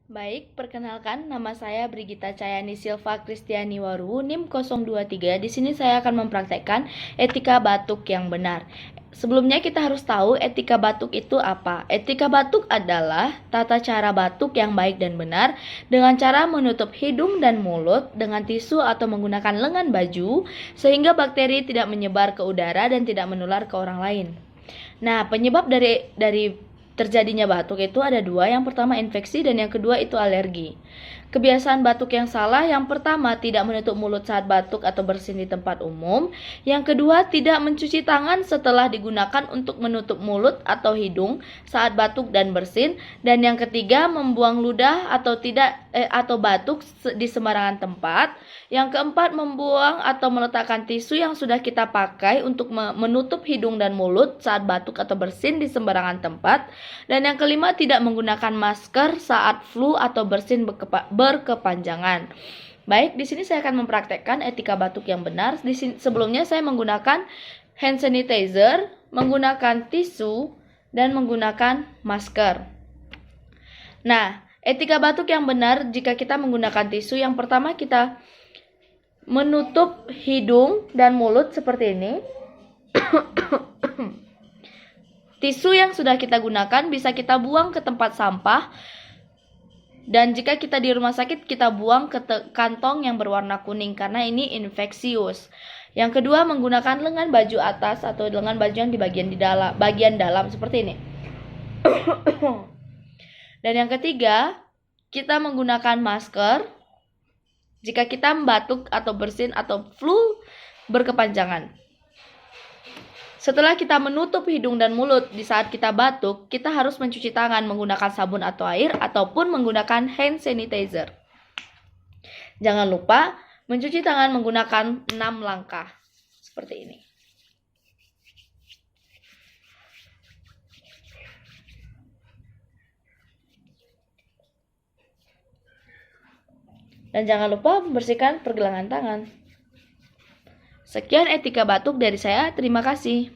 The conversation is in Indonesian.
Baik, perkenalkan nama saya Brigita Cayani Silva Kristiani Waru, NIM 023. Di sini saya akan mempraktekkan etika batuk yang benar. Sebelumnya kita harus tahu etika batuk itu apa. Etika batuk adalah tata cara batuk yang baik dan benar dengan cara menutup hidung dan mulut dengan tisu atau menggunakan lengan baju sehingga bakteri tidak menyebar ke udara dan tidak menular ke orang lain. Nah, penyebab dari terjadinya batuk itu ada dua. Yang pertama infeksi dan yang kedua itu alergi. Kebiasaan batuk yang salah, yang pertama tidak menutup mulut saat batuk atau bersin di tempat umum. Yang kedua tidak mencuci tangan setelah digunakan untuk menutup mulut atau hidung saat batuk dan bersin. Dan yang ketiga membuang ludah atau batuk di sembarangan tempat. Yang keempat membuang atau meletakkan tisu yang sudah kita pakai untuk menutup hidung dan mulut saat batuk atau bersin di sembarangan tempat. Dan yang kelima tidak menggunakan masker saat flu atau bersin berkepanjangan. Baik, di sini saya akan mempraktekkan etika batuk yang benar. Sebelumnya saya menggunakan hand sanitizer, menggunakan tisu, dan menggunakan masker. Nah, etika batuk yang benar jika kita menggunakan tisu, yang pertama kita menutup hidung dan mulut seperti ini. Tisu yang sudah kita gunakan bisa kita buang ke tempat sampah. Dan jika kita di rumah sakit, kita buang ke kantong yang berwarna kuning karena ini infeksius. Yang kedua, menggunakan lengan baju atas atau lengan baju yang di bagian dalam seperti ini. Dan yang ketiga, kita menggunakan masker jika kita batuk atau bersin atau flu berkepanjangan. Setelah kita menutup hidung dan mulut di saat kita batuk, kita harus mencuci tangan menggunakan sabun atau air ataupun menggunakan hand sanitizer. Jangan lupa mencuci tangan menggunakan 6 langkah seperti ini. Dan jangan lupa membersihkan pergelangan tangan. Sekian etika batuk dari saya, terima kasih.